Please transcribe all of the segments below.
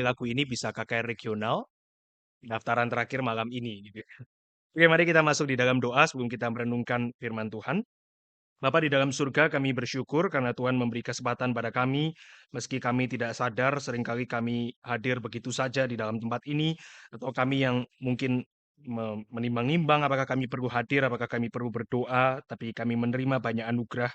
lagu ini bisa KKR regional, daftaran terakhir malam ini gitu. Oke, mari kita masuk di dalam doa sebelum kita merenungkan firman Tuhan. Bapa di dalam surga, kami bersyukur karena Tuhan memberi kesempatan pada kami, meski kami tidak sadar, seringkali kami hadir begitu saja di dalam tempat ini, atau kami yang mungkin menimbang-nimbang apakah kami perlu hadir, apakah kami perlu berdoa, tapi kami menerima banyak anugerah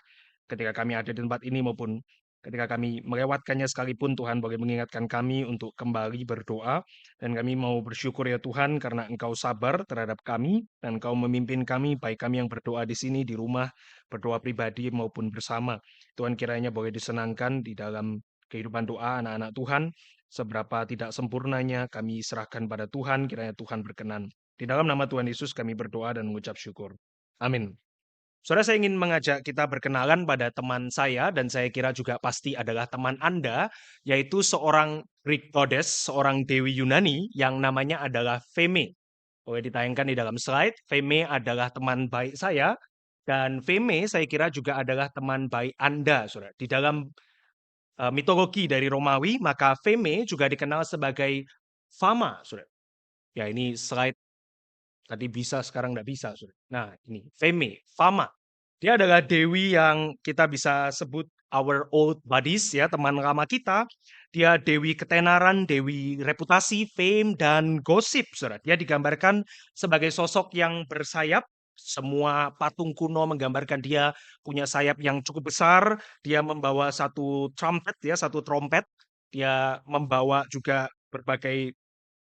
ketika kami ada di tempat ini maupun ketika kami melewatkannya sekalipun. Tuhan boleh mengingatkan kami untuk kembali berdoa, dan kami mau bersyukur ya Tuhan karena Engkau sabar terhadap kami dan Engkau memimpin kami, baik kami yang berdoa di sini, di rumah, berdoa pribadi maupun bersama. Tuhan kiranya boleh disenangkan di dalam kehidupan doa anak-anak Tuhan. Seberapa tidak sempurnanya kami serahkan pada Tuhan, kiranya Tuhan berkenan. Di dalam nama Tuhan Yesus kami berdoa dan mengucap syukur. Amin. Saudara, saya ingin mengajak kita berkenalan pada teman saya, dan saya kira juga pasti adalah teman Anda, yaitu seorang Greek goddess, seorang dewi Yunani yang namanya adalah Feme. Boleh ditayangkan di dalam slide. Feme adalah teman baik saya, dan Feme saya kira juga adalah teman baik Anda, saudara. Di dalam mitologi dari Romawi, maka Feme juga dikenal sebagai Fama, saudara. Ya, ini slide tadi bisa, sekarang nggak bisa, saudara. Nah, ini Feme, Fama. Dia adalah dewi yang kita bisa sebut our old buddies, ya, teman lama kita. Dia dewi ketenaran, dewi reputasi, fame, dan gosip, saudara. Dia digambarkan sebagai sosok yang bersayap. Semua patung kuno menggambarkan dia punya sayap yang cukup besar. Dia membawa satu trumpet, ya, satu trompet. Dia membawa juga berbagai,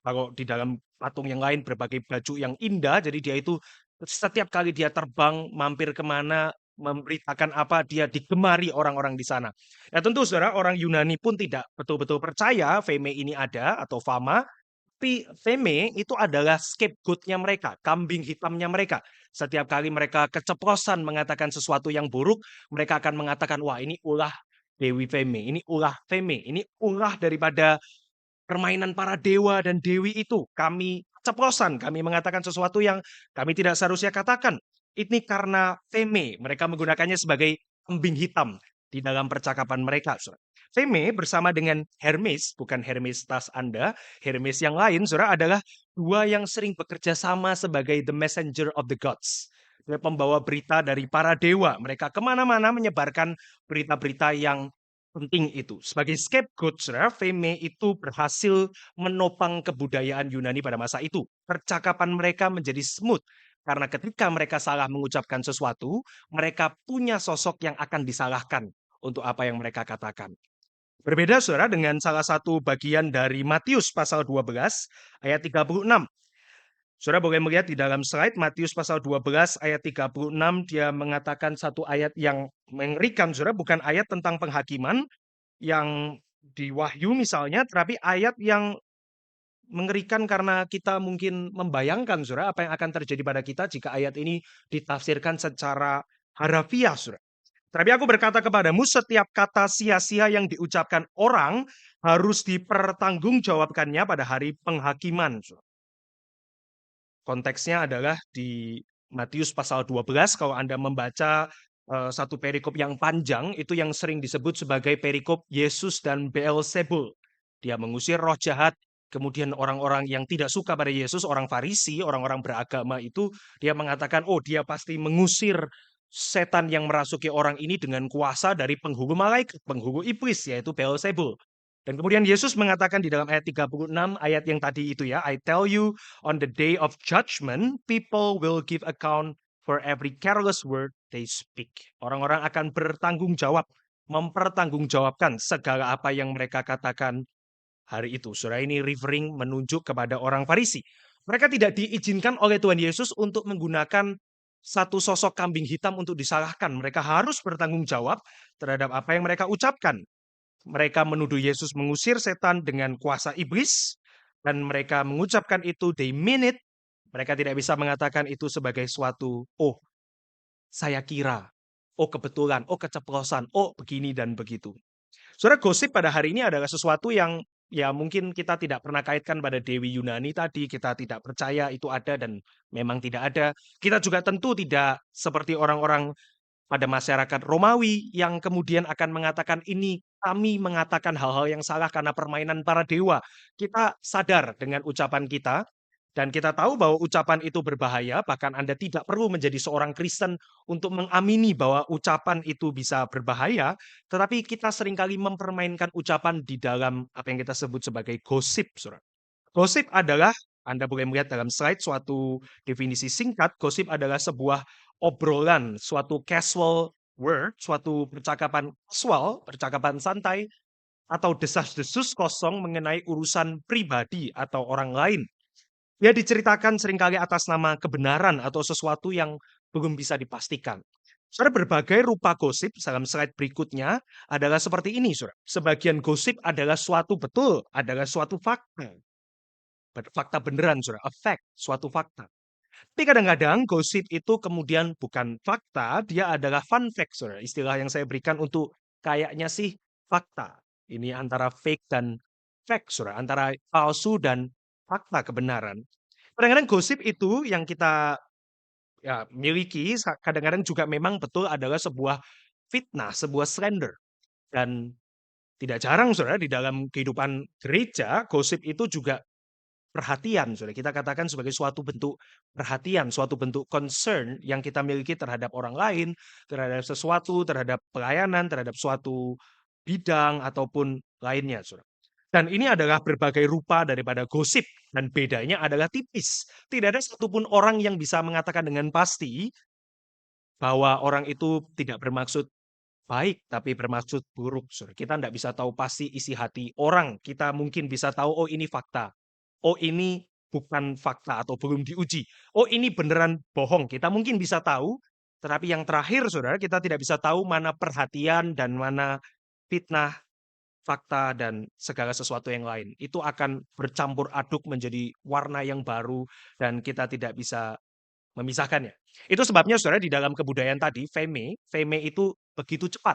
kalau di dalam patung yang lain, berbagai baju yang indah. Jadi dia itu setiap kali dia terbang, mampir kemana, memberitakan apa, dia digemari orang-orang di sana. Ya tentu saudara, orang Yunani pun tidak betul-betul percaya Feme ini ada atau Fama, tapi Feme itu adalah scapegoat-nya mereka, kambing hitamnya mereka. Setiap kali mereka keceplosan mengatakan sesuatu yang buruk, mereka akan mengatakan, wah ini ulah Dewi Feme, ini ulah Feme, ini ulah daripada permainan para dewa dan dewi itu. Kami ceplosan, kami mengatakan sesuatu yang kami tidak seharusnya katakan. Ini karena Feme, mereka menggunakannya sebagai kambing hitam di dalam percakapan mereka. Feme bersama dengan Hermes, bukan Hermes tas Anda, Hermes yang lain, saudara, adalah dua yang sering bekerja sama sebagai the messenger of the gods. Pembawa berita dari para dewa. Mereka kemana-mana menyebarkan berita-berita yang penting itu. Sebagai scapegoat, saudara, Feme itu berhasil menopang kebudayaan Yunani pada masa itu. Percakapan mereka menjadi smooth, karena ketika mereka salah mengucapkan sesuatu, mereka punya sosok yang akan disalahkan untuk apa yang mereka katakan. Berbeda, saudara, dengan salah satu bagian dari Matius pasal 12 ayat 36. Saudara boleh melihat di dalam slide Matius pasal 12 ayat 36, dia mengatakan satu ayat yang mengerikan, saudara, bukan ayat tentang penghakiman yang di Wahyu misalnya, tetapi ayat yang mengerikan karena kita mungkin membayangkan, saudara, apa yang akan terjadi pada kita jika ayat ini ditafsirkan secara harafiah, saudara. Tapi aku berkata kepadamu, setiap kata sia-sia yang diucapkan orang harus dipertanggungjawabkannya pada hari penghakiman, saudara. Konteksnya adalah di Matius pasal 12, kalau Anda membaca satu perikop yang panjang, itu yang sering disebut sebagai perikop Yesus dan Beelzebul. Dia mengusir roh jahat, kemudian orang-orang yang tidak suka pada Yesus, orang Farisi, orang-orang beragama itu, dia mengatakan, oh dia pasti mengusir setan yang merasuki orang ini dengan kuasa dari penghulu malaikat, penghulu iblis, yaitu Beelzebul. Dan kemudian Yesus mengatakan di dalam ayat 36, ayat yang tadi itu ya, I tell you, on the day of judgment, people will give account for every careless word they speak. Orang-orang akan bertanggung jawab, mempertanggungjawabkan segala apa yang mereka katakan hari itu. Saudara, ini referring menunjuk kepada orang Farisi. Mereka tidak diizinkan oleh Tuhan Yesus untuk menggunakan satu sosok kambing hitam untuk disalahkan. Mereka harus bertanggung jawab terhadap apa yang mereka ucapkan. Mereka menuduh Yesus mengusir setan dengan kuasa iblis, dan mereka mengucapkan itu, they mean it. Mereka tidak bisa mengatakan itu sebagai suatu, oh saya kira, oh kebetulan, oh keceplosan, oh begini dan begitu. Saudara, gosip pada hari ini adalah sesuatu yang ya mungkin kita tidak pernah kaitkan pada Dewi Yunani tadi, kita tidak percaya itu ada dan memang tidak ada. Kita juga tentu tidak seperti orang-orang pada masyarakat Romawi yang kemudian akan mengatakan ini kami mengatakan hal-hal yang salah karena permainan para dewa. Kita sadar dengan ucapan kita, dan kita tahu bahwa ucapan itu berbahaya, bahkan Anda tidak perlu menjadi seorang Kristen untuk mengamini bahwa ucapan itu bisa berbahaya, tetapi kita seringkali mempermainkan ucapan di dalam apa yang kita sebut sebagai gosip, Saudara. Gosip adalah, Anda boleh melihat dalam slide suatu definisi singkat, gosip adalah sebuah obrolan, suatu casual word, suatu percakapan casual, percakapan santai, atau desas-desus kosong mengenai urusan pribadi atau orang lain. Dia diceritakan seringkali atas nama kebenaran atau sesuatu yang belum bisa dipastikan. Saudara, berbagai rupa gosip dalam slide berikutnya adalah seperti ini, Saudara. Sebagian gosip adalah suatu betul, adalah suatu fakta. Fakta beneran, Saudara, a fact, suatu fakta. Tapi kadang-kadang gosip itu kemudian bukan fakta, dia adalah fun fact, Saudara. Istilah yang saya berikan untuk kayaknya sih fakta. Ini antara fake dan fact, Saudara, antara palsu dan fakta kebenaran. Kadang-kadang gosip itu yang kita ya miliki kadang-kadang juga memang betul adalah sebuah fitnah, sebuah slander. Dan tidak jarang, Saudara, di dalam kehidupan gereja, gosip itu juga perhatian, Saudara. Kita katakan sebagai suatu bentuk perhatian, suatu bentuk concern yang kita miliki terhadap orang lain, terhadap sesuatu, terhadap pelayanan, terhadap suatu bidang ataupun lainnya, Saudara. Dan ini adalah berbagai rupa daripada gosip dan bedanya adalah tipis. Tidak ada satupun orang yang bisa mengatakan dengan pasti bahwa orang itu tidak bermaksud baik, tapi bermaksud buruk, Saudara. Kita tidak bisa tahu pasti isi hati orang. Kita mungkin bisa tahu, oh ini fakta. Oh ini bukan fakta atau belum diuji. Oh ini beneran bohong. Kita mungkin bisa tahu, tetapi yang terakhir, Saudara, kita tidak bisa tahu mana perhatian dan mana fitnah, fakta, dan segala sesuatu yang lain. Itu akan bercampur aduk menjadi warna yang baru dan kita tidak bisa memisahkannya. Itu sebabnya, Saudara, di dalam kebudayaan tadi, fame itu begitu cepat.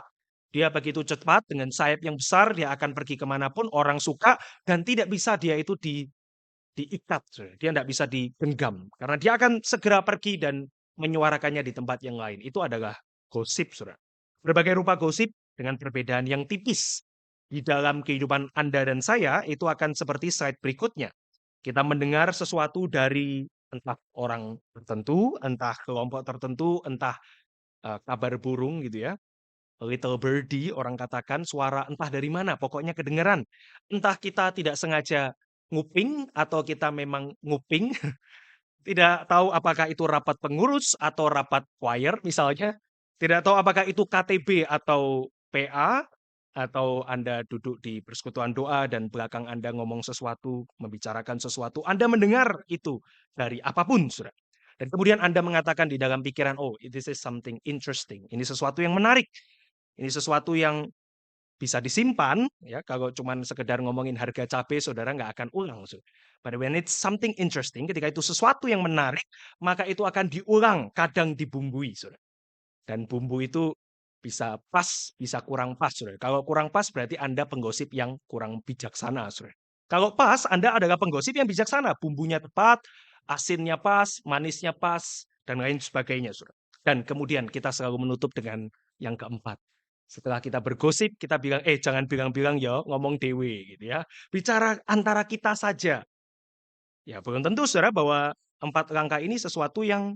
Dia begitu cepat dengan sayap yang besar, dia akan pergi kemanapun, orang suka, dan tidak bisa dia itu diikat, Saudara. Dia tidak bisa digenggam. Karena dia akan segera pergi dan menyuarakannya di tempat yang lain. Itu adalah gosip, Saudara. Berbagai rupa gosip dengan perbedaan yang tipis. Di dalam kehidupan Anda dan saya, itu akan seperti slide berikutnya. Kita mendengar sesuatu dari entah orang tertentu, entah kelompok tertentu, entah kabar burung gitu ya. Little birdie orang katakan, suara entah dari mana, pokoknya kedengeran. Entah kita tidak sengaja nguping atau kita memang nguping, tidak tahu apakah itu rapat pengurus atau rapat choir misalnya, tidak tahu apakah itu KTB atau PA, atau Anda duduk di persekutuan doa dan belakang Anda ngomong sesuatu, membicarakan sesuatu, Anda mendengar itu dari apapun, Saudara. Dan kemudian Anda mengatakan di dalam pikiran, oh, this is something interesting. Ini sesuatu yang menarik. Ini sesuatu yang bisa disimpan, ya, kalau cuman sekedar ngomongin harga cabai, Saudara nggak akan ulang. But when it's something interesting, ketika itu sesuatu yang menarik, maka itu akan diulang, kadang dibumbui, Saudara. Dan bumbu itu bisa pas, bisa kurang pas, Saudara. Kalau kurang pas berarti Anda penggosip yang kurang bijaksana, Saudara. Kalau pas, Anda adalah penggosip yang bijaksana, bumbunya tepat, asinnya pas, manisnya pas, dan lain sebagainya, Saudara. Dan kemudian kita selalu menutup dengan yang keempat. Setelah kita bergosip, kita bilang, jangan bilang-bilang ya, ngomong dewe gitu ya. Bicara antara kita saja. Ya, belum tentu, Saudara, bahwa 4 langkah ini sesuatu yang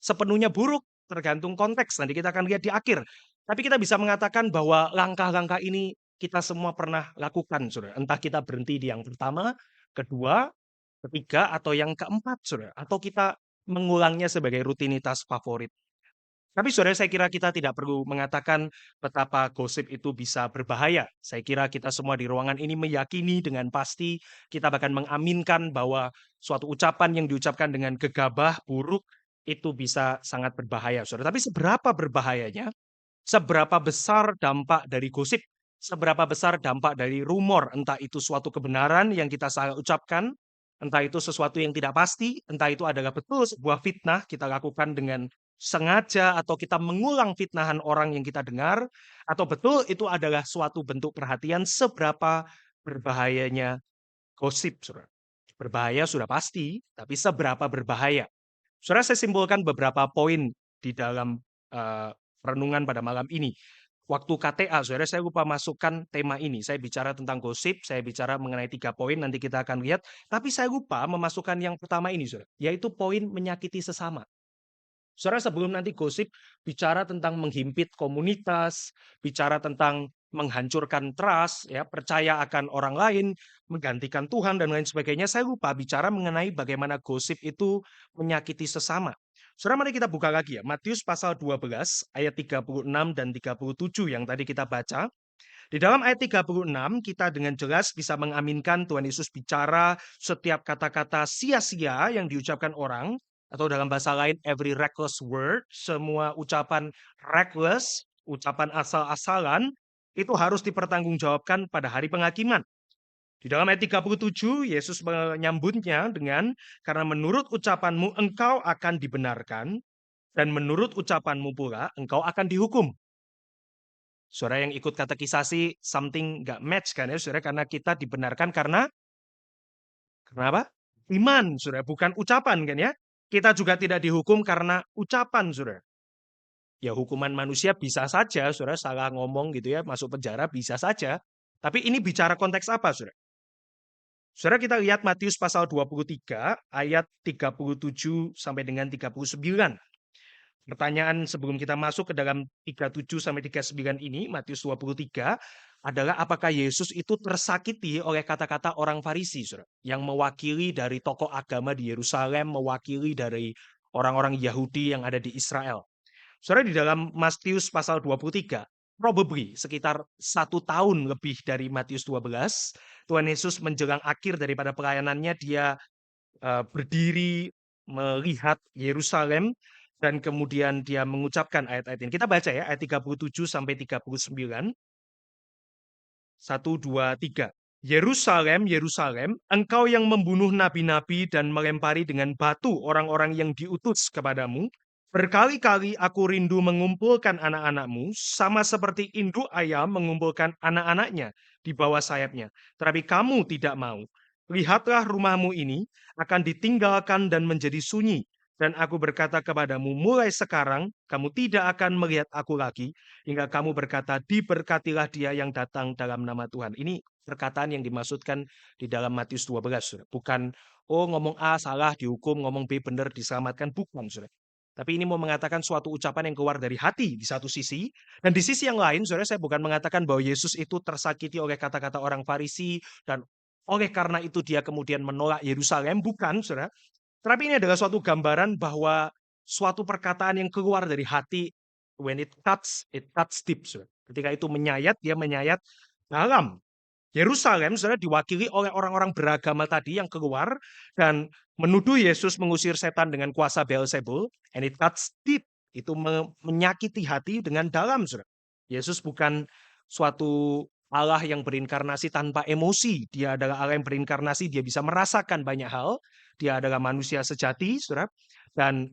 sepenuhnya buruk, tergantung konteks. Nanti kita akan lihat di akhir. Tapi kita bisa mengatakan bahwa langkah-langkah ini kita semua pernah lakukan, Saudara. Entah kita berhenti di yang pertama, kedua, ketiga, atau yang keempat, Saudara. Atau kita mengulangnya sebagai rutinitas favorit. Tapi Saudara, saya kira kita tidak perlu mengatakan betapa gosip itu bisa berbahaya. Saya kira kita semua di ruangan ini meyakini dengan pasti, kita bahkan mengaminkan bahwa suatu ucapan yang diucapkan dengan gegabah, buruk, itu bisa sangat berbahaya, Saudara. Tapi seberapa berbahayanya? Seberapa besar dampak dari gosip? Seberapa besar dampak dari rumor? Entah itu suatu kebenaran yang kita salah ucapkan, entah itu sesuatu yang tidak pasti, entah itu adalah betul sebuah fitnah kita lakukan dengan sengaja atau kita mengulang fitnahan orang yang kita dengar, atau betul itu adalah suatu bentuk perhatian, seberapa berbahayanya gosip, Saudara. Berbahaya sudah pasti, tapi seberapa berbahaya? Saudara, saya simpulkan beberapa poin di dalam renungan pada malam ini. waktu KTA, saudara, saya lupa masukkan tema ini. Saya bicara tentang gosip, saya bicara mengenai 3 poin, nanti kita akan lihat. Tapi saya lupa memasukkan yang pertama ini, saudara, yaitu poin menyakiti sesama. Saudara, sebelum nanti gosip bicara tentang menghimpit komunitas, bicara tentang menghancurkan trust, ya, percaya akan orang lain, menggantikan Tuhan dan lain sebagainya, saya lupa bicara mengenai bagaimana gosip itu menyakiti sesama. Saudara, mari kita buka lagi ya, Matius pasal 12 ayat 36 dan 37 yang tadi kita baca. Di dalam ayat 36 kita dengan jelas bisa mengaminkan Tuhan Yesus bicara setiap kata-kata sia-sia yang diucapkan orang, atau dalam bahasa lain every reckless word, semua ucapan reckless, ucapan asal-asalan, itu harus dipertanggungjawabkan pada hari penghakiman. Di dalam ayat 37, Yesus menyambutnya dengan, karena menurut ucapanmu engkau akan dibenarkan, dan menurut ucapanmu pula engkau akan dihukum. Saudara yang ikut katekisasi, something nggak match kan ya, saudara, karena kita dibenarkan karena apa? Iman, saudara, bukan ucapan kan ya. Kita juga tidak dihukum karena ucapan, saudara. Ya hukuman manusia bisa saja, saudara, salah ngomong gitu ya, masuk penjara bisa saja. Tapi ini bicara konteks apa, saudara? Saudara, kita lihat Matius pasal 23 ayat 37 sampai dengan 39. Pertanyaan sebelum kita masuk ke dalam 37 sampai 39 ini, Matius 23, adalah apakah Yesus itu tersakiti oleh kata-kata orang Farisi, saudara, yang mewakili dari tokoh agama di Yerusalem, mewakili dari orang-orang Yahudi yang ada di Israel. Saudara, di dalam Matius pasal 23, probably sekitar 1 tahun lebih dari Matius 12, Tuhan Yesus menjelang akhir daripada pelayanannya, dia berdiri melihat Yerusalem, dan kemudian dia mengucapkan ayat-ayat ini. Kita baca ya, ayat 37 sampai 39. 1, 2, 3. Yerusalem, Yerusalem, engkau yang membunuh nabi-nabi dan melempari dengan batu orang-orang yang diutus kepadamu. Berkali-kali aku rindu mengumpulkan anak-anakmu, sama seperti induk ayam mengumpulkan anak-anaknya di bawah sayapnya. Tetapi kamu tidak mau. Lihatlah rumahmu ini akan ditinggalkan dan menjadi sunyi. Dan aku berkata kepadamu, mulai sekarang kamu tidak akan melihat aku lagi, hingga kamu berkata, diberkatilah dia yang datang dalam nama Tuhan. Ini perkataan yang dimaksudkan di dalam Matius 12, saudara. Bukan, oh ngomong A salah dihukum, ngomong B benar diselamatkan. Bukan, saudara. Tapi ini mau mengatakan suatu ucapan yang keluar dari hati di satu sisi. Dan di sisi yang lain, saudara, saya bukan mengatakan bahwa Yesus itu tersakiti oleh kata-kata orang Farisi, dan oleh karena itu dia kemudian menolak Yerusalem. Bukan, saudara. Tetapi ini adalah suatu gambaran bahwa suatu perkataan yang keluar dari hati, when it cuts deep. Saudara. Ketika itu menyayat, dia menyayat dalam. Yerusalem, saudara, diwakili oleh orang-orang beragama tadi yang keluar dan menuduh Yesus mengusir setan dengan kuasa Beelzebul, and it cuts deep. Itu menyakiti hati dengan dalam, saudara. Yesus bukan suatu Allah yang berinkarnasi tanpa emosi. Dia adalah Allah yang berinkarnasi, dia bisa merasakan banyak hal. Dia adalah manusia sejati, saudara. Dan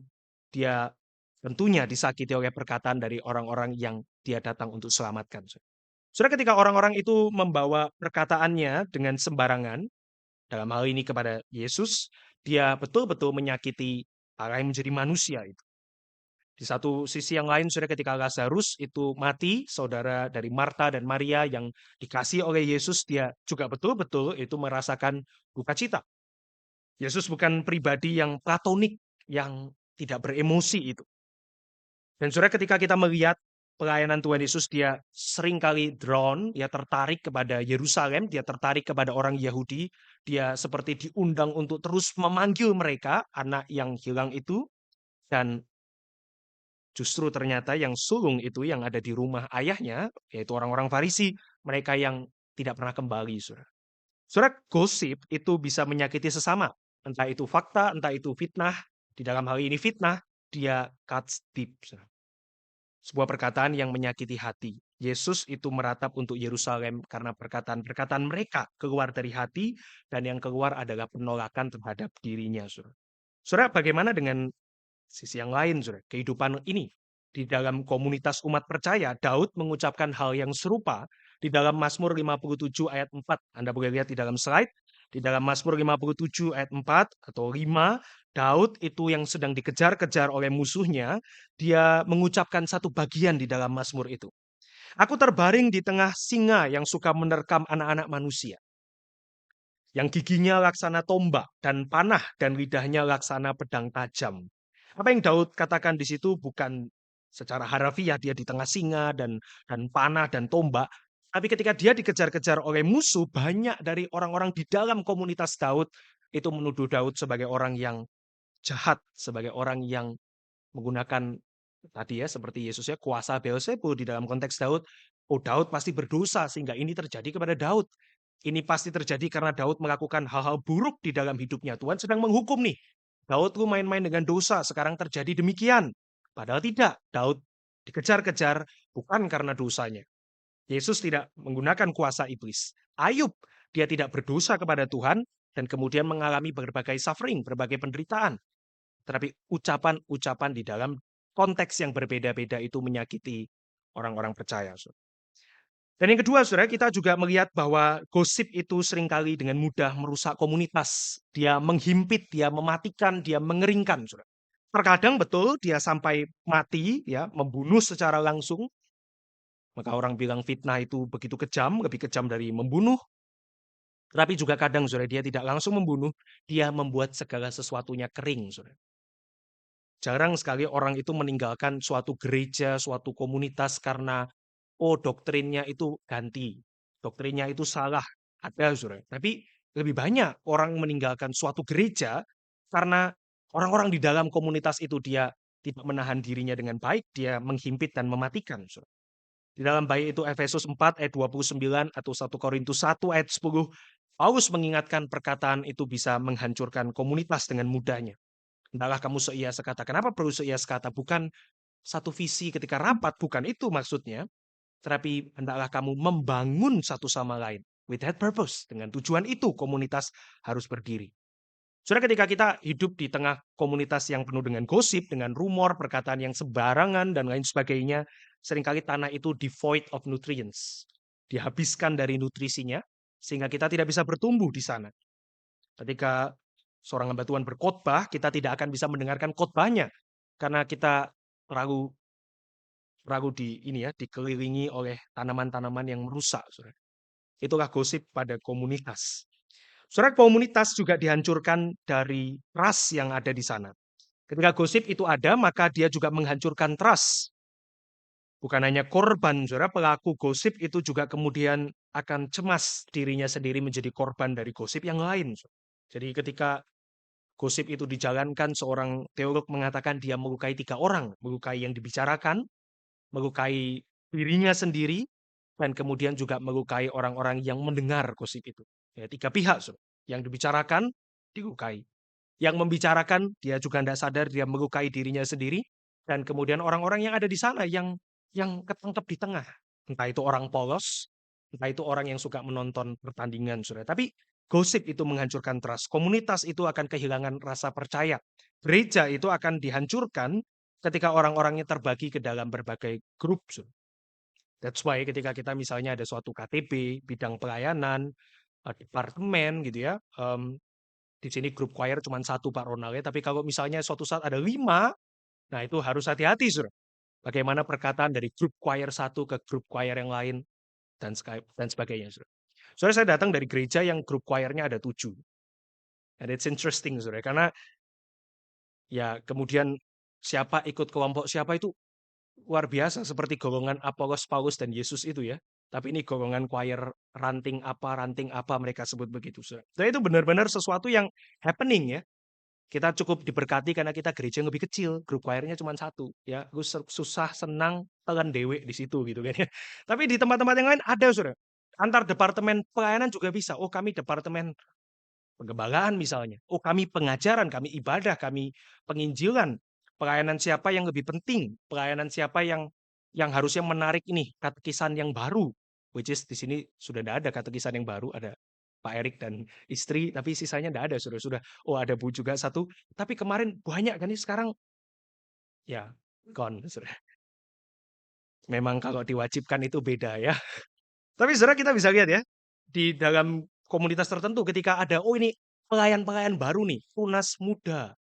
dia tentunya disakiti oleh perkataan dari orang-orang yang dia datang untuk selamatkan. Saudara, ketika orang-orang itu membawa perkataannya dengan sembarangan, dalam hal ini kepada Yesus, dia betul-betul menyakiti Allah yang menjadi manusia itu. Di satu sisi yang lain, saudara, ketika Lazarus itu mati, saudara dari Marta dan Maria yang dikasih oleh Yesus, dia juga betul-betul itu merasakan duka cita. Yesus bukan pribadi yang platonik, yang tidak beremosi itu. Dan saudara, ketika kita melihat pelayanan Tuhan Yesus, dia seringkali drawn, dia tertarik kepada Yerusalem, dia tertarik kepada orang Yahudi, dia seperti diundang untuk terus memanggil mereka, anak yang hilang itu, dan justru ternyata yang sulung itu yang ada di rumah ayahnya, yaitu orang-orang Farisi, mereka yang tidak pernah kembali, saudara. Saudara, gosip itu bisa menyakiti sesama, entah itu fakta, entah itu fitnah. Di dalam hal ini fitnah, dia cuts deep, saudara. Sebuah perkataan yang menyakiti hati. Yesus itu meratap untuk Yerusalem karena perkataan-perkataan mereka keluar dari hati, dan yang keluar adalah penolakan terhadap dirinya, saudara. Saudara, bagaimana dengan sisi yang lain, saudara? Kehidupan ini di dalam komunitas umat percaya, Daud mengucapkan hal yang serupa di dalam Mazmur 57 ayat 4. Anda boleh lihat di dalam slide. Di dalam Mazmur 57 ayat 4 atau 5, Daud itu yang sedang dikejar-kejar oleh musuhnya, dia mengucapkan satu bagian di dalam Mazmur itu. Aku terbaring di tengah singa yang suka menerkam anak-anak manusia. Yang giginya laksana tombak dan panah dan lidahnya laksana pedang tajam. Apa yang Daud katakan di situ bukan secara harafiah dia di tengah singa dan panah dan tombak, tapi ketika dia dikejar-kejar oleh musuh, banyak dari orang-orang di dalam komunitas Daud itu menuduh Daud sebagai orang yang jahat, sebagai orang yang menggunakan tadi ya seperti Yesus ya kuasa Beelzebul di dalam konteks Daud. Oh, Daud pasti berdosa sehingga ini terjadi kepada Daud. Ini pasti terjadi karena Daud melakukan hal-hal buruk di dalam hidupnya. Tuhan sedang menghukum nih. Daud lu main-main dengan dosa, sekarang terjadi demikian. Padahal tidak. Daud dikejar-kejar bukan karena dosanya. Yesus tidak menggunakan kuasa iblis. Ayub, dia tidak berdosa kepada Tuhan dan kemudian mengalami berbagai suffering, berbagai penderitaan. Tetapi ucapan-ucapan di dalam konteks yang berbeda-beda itu menyakiti orang-orang percaya. Dan yang kedua, saudara, kita juga melihat bahwa gosip itu seringkali dengan mudah merusak komunitas. Dia menghimpit, dia mematikan, dia mengeringkan. Saudara. Terkadang betul dia sampai mati, ya, membunuh secara langsung. Maka orang bilang fitnah itu begitu kejam, lebih kejam dari membunuh. Tetapi juga kadang, saudara, dia tidak langsung membunuh, dia membuat segala sesuatunya kering. Saudara. Jarang sekali orang itu meninggalkan suatu gereja, suatu komunitas karena oh, doktrinnya itu ganti. Doktrinnya itu salah. Ada, saudara. Tapi lebih banyak orang meninggalkan suatu gereja karena orang-orang di dalam komunitas itu dia tidak menahan dirinya dengan baik, dia menghimpit dan mematikan. Saudara. Di dalam baik itu Efesus 4 ayat 29 atau 1 Korintus 1 ayat 10, Paulus mengingatkan perkataan itu bisa menghancurkan komunitas dengan mudahnya. Hendaklah kamu seia sekata. Kenapa perlu seia sekata? Bukan satu visi ketika rapat, bukan itu maksudnya. Tetapi hendaklah kamu membangun satu sama lain. With that purpose. Dengan tujuan itu komunitas harus berdiri. Saudara, ketika kita hidup di tengah komunitas yang penuh dengan gosip, dengan rumor, perkataan yang sembarangan, dan lain sebagainya, seringkali tanah itu devoid of nutrients. Dihabiskan dari nutrisinya, sehingga kita tidak bisa bertumbuh di sana. Ketika seorang hamba Tuhan berkhotbah, kita tidak akan bisa mendengarkan khotbahnya, karena kita terlalu dikelilingi oleh tanaman-tanaman yang merusak. Saudara. Itulah gosip pada komunitas. Saudara, komunitas juga dihancurkan dari trust yang ada di sana. Ketika gosip itu ada, maka dia juga menghancurkan trust. Bukan hanya korban, saudara, pelaku gosip itu juga kemudian akan cemas dirinya sendiri menjadi korban dari gosip yang lain. Jadi ketika gosip itu dijalankan, seorang teolog mengatakan dia melukai 3 orang. Melukai yang dibicarakan, melukai dirinya sendiri, dan kemudian juga melukai orang-orang yang mendengar gosip itu. Ya, 3 pihak. Yang dibicarakan, dilukai. Yang membicarakan, dia juga tidak sadar, dia melukai dirinya sendiri, dan kemudian orang-orang yang ada di sana yang ketangkep di tengah. Entah itu orang polos, entah itu orang yang suka menonton pertandingan. Saudara. Tapi gosip itu menghancurkan trust. Komunitas itu akan kehilangan rasa percaya. Gereja itu akan dihancurkan ketika orang-orangnya terbagi ke dalam berbagai grup. That's why ketika kita misalnya ada suatu KTB, bidang pelayanan, departemen gitu ya, di sini grup choir cuma 1 Pak Ronald ya, tapi kalau misalnya suatu saat ada 5, nah itu harus hati-hati, Saudara. Bagaimana perkataan dari grup choir 1 ke grup choir yang lain dan sebagainya, Saudara. Saudara, saya datang dari gereja yang grup choir-nya ada 7. And it's interesting, Saudara, karena ya kemudian siapa ikut kelompok siapa itu luar biasa seperti golongan Apolos, Paulus, dan Yesus itu ya. Tapi ini golongan choir ranting apa mereka sebut begitu. Jadi itu benar-benar sesuatu yang happening ya. Kita cukup diberkati karena kita gereja yang lebih kecil, grup choirnya cuma 1 ya. Lu susah senang telan dewe di situ gitu kan ya. Tapi di tempat-tempat yang lain ada Saudara. Antar departemen pelayanan juga bisa. Oh, kami departemen pengembalaan misalnya. Oh, kami pengajaran, kami ibadah, kami penginjilan. Pelayanan siapa yang lebih penting? Pelayanan siapa yang harusnya menarik ini katekisan yang baru? Which is di sini sudah tidak ada katekisan yang baru, ada Pak Erik dan istri, tapi sisanya tidak ada, sudah. Oh, ada Bu juga 1, tapi kemarin banyak kan ini sekarang ya gone, saudara. Memang kalau diwajibkan itu beda ya. Tapi saudara kita bisa lihat ya, di dalam komunitas tertentu ketika ada, oh ini pelayan-pelayan baru nih, tunas muda,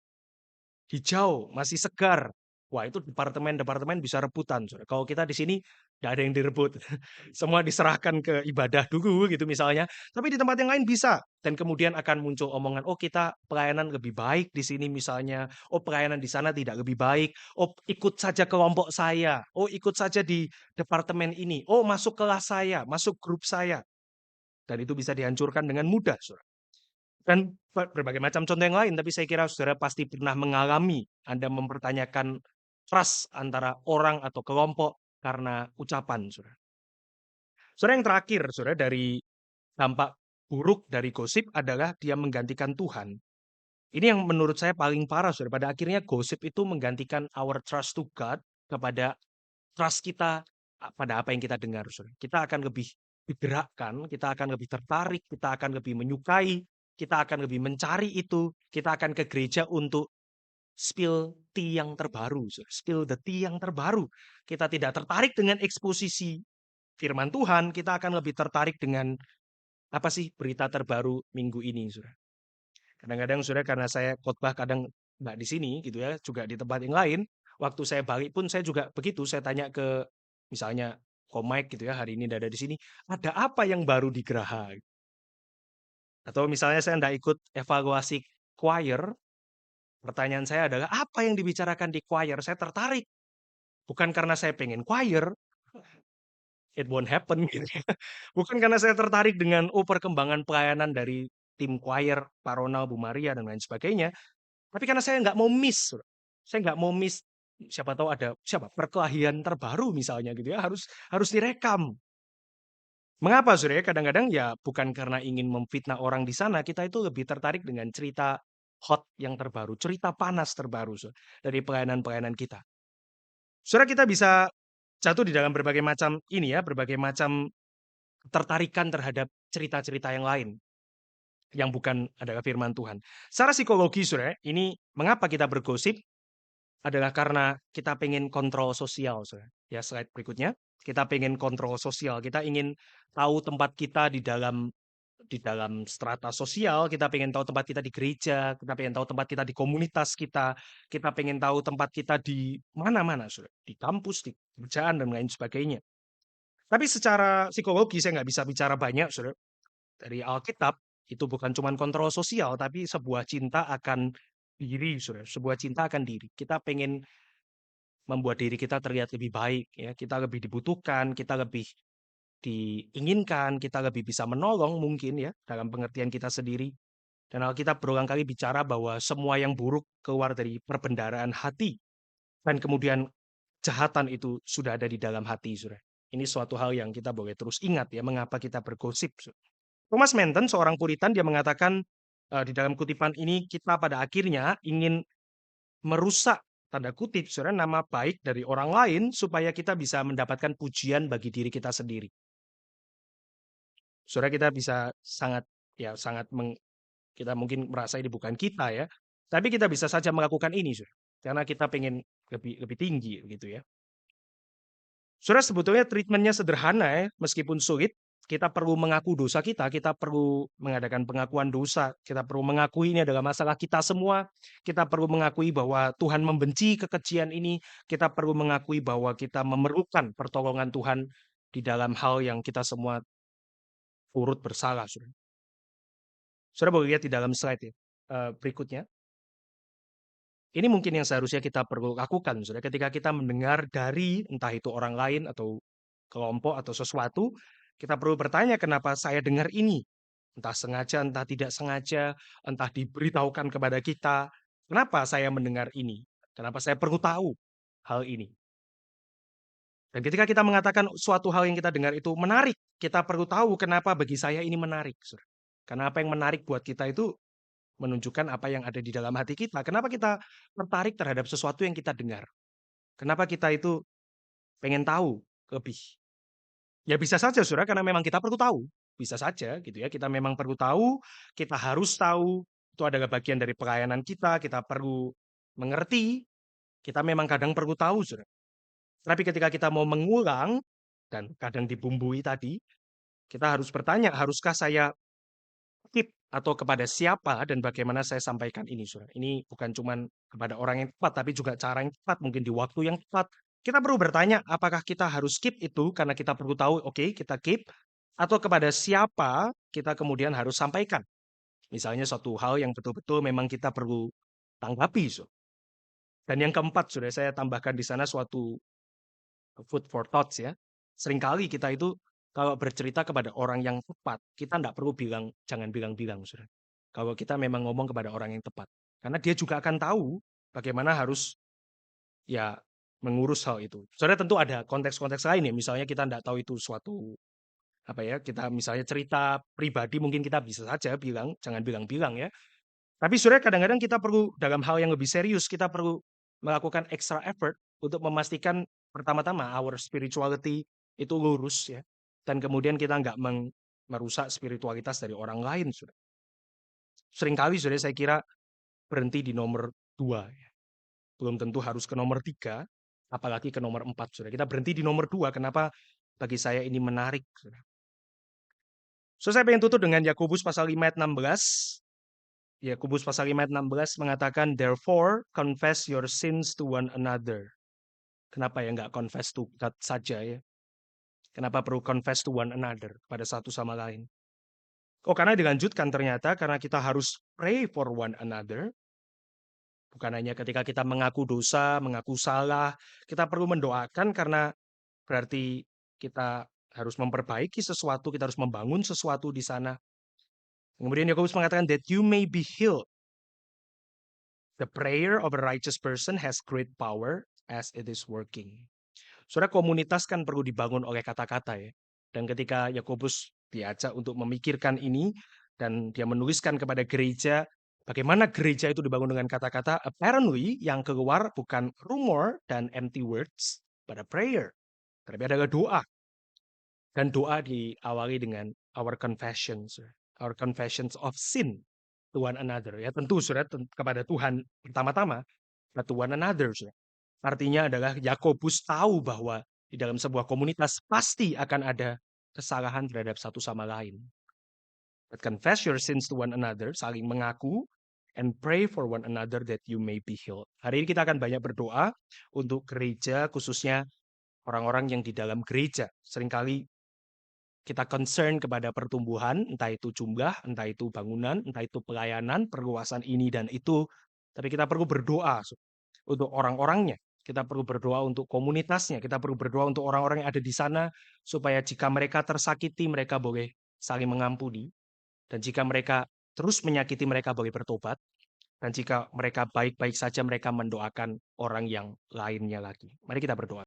hijau, masih segar. Wah, itu departemen-departemen bisa rebutan. Saudara. Kalau kita di sini nggak ada yang direbut. Semua diserahkan ke ibadah dulu gitu misalnya, tapi di tempat yang lain bisa. Dan kemudian akan muncul omongan, "Oh kita pelayanan lebih baik di sini misalnya, oh pelayanan di sana tidak lebih baik, oh ikut saja kelompok saya, oh ikut saja di departemen ini, oh masuk kelas saya, masuk grup saya." Dan itu bisa dihancurkan dengan mudah, Saudara. Dan berbagai macam contoh yang lain, tapi saya kira Saudara pasti pernah mengalami Anda mempertanyakan trust antara orang atau kelompok karena ucapan, Saudara. Saudara, yang terakhir, Saudara, dari dampak buruk dari gosip adalah dia menggantikan Tuhan. Ini yang menurut saya paling parah, Saudara. Pada akhirnya gosip itu menggantikan our trust to God kepada trust kita pada apa yang kita dengar, Saudara. Kita akan lebih digerakkan, kita akan lebih tertarik, kita akan lebih menyukai, kita akan lebih mencari itu, kita akan ke gereja untuk spill tea yang terbaru, Saudara. Spill the tea yang terbaru. Kita tidak tertarik dengan eksposisi firman Tuhan, kita akan lebih tertarik dengan apa sih berita terbaru minggu ini, Saudara. Kadang-kadang, Saudara, karena saya khotbah kadang nggak di sini gitu ya, juga di tempat yang lain, waktu saya balik pun saya juga begitu, saya tanya ke misalnya Ko Mike gitu ya, hari ini nggak ada di sini, "Ada apa yang baru di Geraha?" Atau misalnya saya nggak ikut evaluasi choir, pertanyaan saya adalah, "Apa yang dibicarakan di choir?" Saya tertarik, bukan karena saya pengen choir, it won't happen gitu ya. Bukan karena saya tertarik dengan, oh perkembangan pelayanan dari tim choir, Pak Ronald, Bu Maria, dan lain sebagainya. Tapi karena saya nggak mau miss, saya nggak mau miss, siapa tahu ada perkelahian terbaru misalnya gitu ya, harus harus direkam. Mengapa, Saudara? Kadang-kadang ya bukan karena ingin memfitnah orang di sana, kita itu lebih tertarik dengan cerita hot yang terbaru, cerita panas terbaru, dari pelayanan-pelayanan kita. Saudara, kita bisa jatuh di dalam berbagai macam ini ya, berbagai macam ketertarikan terhadap cerita-cerita yang lain, yang bukan adalah firman Tuhan. Secara psikologi, Saudara, ini mengapa kita bergosip adalah karena kita pengen kontrol sosial, Saudara. Ya, slide berikutnya. Kita pengen kontrol sosial, kita ingin tahu tempat kita di dalam strata sosial, kita pengen tahu tempat kita di gereja, kita pengen tahu tempat kita di komunitas kita pengen tahu tempat kita di mana-mana, Saudara. Di kampus, di kerjaan, dan lain sebagainya. Tapi secara psikologi saya nggak bisa bicara banyak, Saudara. Dari Alkitab, itu bukan cuma kontrol sosial, tapi sebuah cinta akan diri, Saudara. Sebuah cinta akan diri. Kita pengen membuat diri kita terlihat lebih baik, ya. Kita lebih dibutuhkan, kita lebih diinginkan, kita lebih bisa menolong mungkin ya, dalam pengertian kita sendiri. Dan Alkitab berulang kali bicara bahwa semua yang buruk keluar dari perbendaharaan hati. Dan kemudian kejahatan itu sudah ada di dalam hati, Saudara. Ini suatu hal yang kita boleh terus ingat ya, mengapa kita bergosip. Thomas Manton, seorang Puritan, dia mengatakan di dalam kutipan ini, kita pada akhirnya ingin merusak, tanda kutip, Saudara, nama baik dari orang lain supaya kita bisa mendapatkan pujian bagi diri kita sendiri. Saudara, kita bisa sangat ya sangat kita mungkin merasa ini bukan kita ya, tapi kita bisa saja melakukan ini, Saudara, karena kita pengen lebih lebih tinggi gitu ya. Saudara, sebetulnya treatment-nya sederhana ya, meskipun sulit. Kita perlu mengaku dosa kita perlu mengadakan pengakuan dosa, kita perlu mengakui ini adalah masalah kita semua, kita perlu mengakui bahwa Tuhan membenci kekejian ini, kita perlu mengakui bahwa kita memerlukan pertolongan Tuhan di dalam hal yang kita semua turut bersalah, Saudara. Saudara boleh lihat di dalam slide ya, berikutnya. Ini mungkin yang seharusnya kita perlu lakukan, Saudara, ketika kita mendengar dari entah itu orang lain atau kelompok atau sesuatu, kita perlu bertanya kenapa saya dengar ini? Entah sengaja, entah tidak sengaja, entah diberitahukan kepada kita. Kenapa saya mendengar ini? Kenapa saya perlu tahu hal ini? Dan ketika kita mengatakan suatu hal yang kita dengar itu menarik, kita perlu tahu kenapa bagi saya ini menarik, Saudara. Karena apa yang menarik buat kita itu menunjukkan apa yang ada di dalam hati kita. Kenapa kita tertarik terhadap sesuatu yang kita dengar? Kenapa kita itu pengen tahu lebih? Ya bisa saja, Saudara, karena memang kita perlu tahu. Bisa saja gitu ya, kita memang perlu tahu, kita harus tahu, itu adalah bagian dari pelayanan kita perlu mengerti, kita memang kadang perlu tahu, Saudara. Tapi ketika kita mau mengulang, dan kadang dibumbui tadi, kita harus bertanya, haruskah saya keep atau kepada siapa dan bagaimana saya sampaikan ini, Saudara. Ini bukan cuman kepada orang yang tepat, tapi juga cara yang tepat, mungkin di waktu yang tepat, Kita perlu bertanya, apakah kita harus keep itu karena kita perlu tahu, oke, kita keep, atau kepada siapa kita kemudian harus sampaikan. Misalnya suatu hal yang betul-betul memang kita perlu tanggapi. Dan yang keempat, sudah saya tambahkan di sana suatu food for thoughts ya. Seringkali kita itu kalau bercerita kepada orang yang tepat, kita tidak perlu bilang, jangan bilang-bilang, sudah. Kalau kita memang ngomong kepada orang yang tepat. Karena dia juga akan tahu bagaimana harus ya mengurus hal itu. Saudara tentu ada konteks-konteks lain ya, misalnya kita tidak tahu itu suatu apa ya, kita misalnya cerita pribadi mungkin kita bisa saja bilang, jangan bilang-bilang ya. Tapi saudara kadang-kadang kita perlu dalam hal yang lebih serius, kita perlu melakukan extra effort untuk memastikan pertama-tama our spirituality itu lurus ya. Dan kemudian kita nggak merusak spiritualitas dari orang lain, saudara. Seringkali saudara saya kira berhenti di nomor 2 ya. Belum tentu harus ke nomor 3, apalagi ke nomor 4, saudara. Kita berhenti di nomor 2, kenapa bagi saya ini menarik, saudara. So, saya pengen tutup dengan Yakobus pasal 5 ayat 16. Yakobus pasal 5 ayat 16 mengatakan, therefore confess your sins to one another. Kenapa ya nggak confess to God saja ya? Kenapa perlu confess to one another, pada satu sama lain? Oh, karena dilanjutkan ternyata, karena kita harus pray for one another. Bukan hanya ketika kita mengaku dosa, mengaku salah, kita perlu mendoakan karena berarti kita harus memperbaiki sesuatu, kita harus membangun sesuatu di sana. Kemudian Yakobus mengatakan that you may be healed. The prayer of a righteous person has great power as it is working. Saudara, komunitas kan perlu dibangun oleh kata-kata ya. Dan ketika Yakobus diajak untuk memikirkan ini dan dia menuliskan kepada gereja bagaimana gereja itu dibangun dengan kata-kata, apparently yang keluar bukan rumor dan empty words, but a prayer. Tapi adalah doa. Dan doa diawali dengan our confessions of sin to one another. Ya tentu saudara kepada Tuhan pertama-tama, to one another. Saudara. Artinya adalah Yakobus tahu bahwa di dalam sebuah komunitas pasti akan ada kesalahan terhadap satu sama lain. But confess your sins to one another, saling mengaku, and pray for one another that you may be healed. Hari ini kita akan banyak berdoa untuk gereja, khususnya orang-orang yang di dalam gereja. Seringkali kita concern kepada pertumbuhan, entah itu jumlah, entah itu bangunan, entah itu pelayanan, perluasan ini dan itu. Tapi kita perlu berdoa untuk orang-orangnya. Kita perlu berdoa untuk komunitasnya. Kita perlu berdoa untuk orang-orang yang ada di sana, supaya jika mereka tersakiti, mereka boleh saling mengampuni. Dan jika mereka terus menyakiti, mereka boleh bertobat. Dan jika mereka baik-baik saja, mereka mendoakan orang yang lainnya lagi. Mari kita berdoa.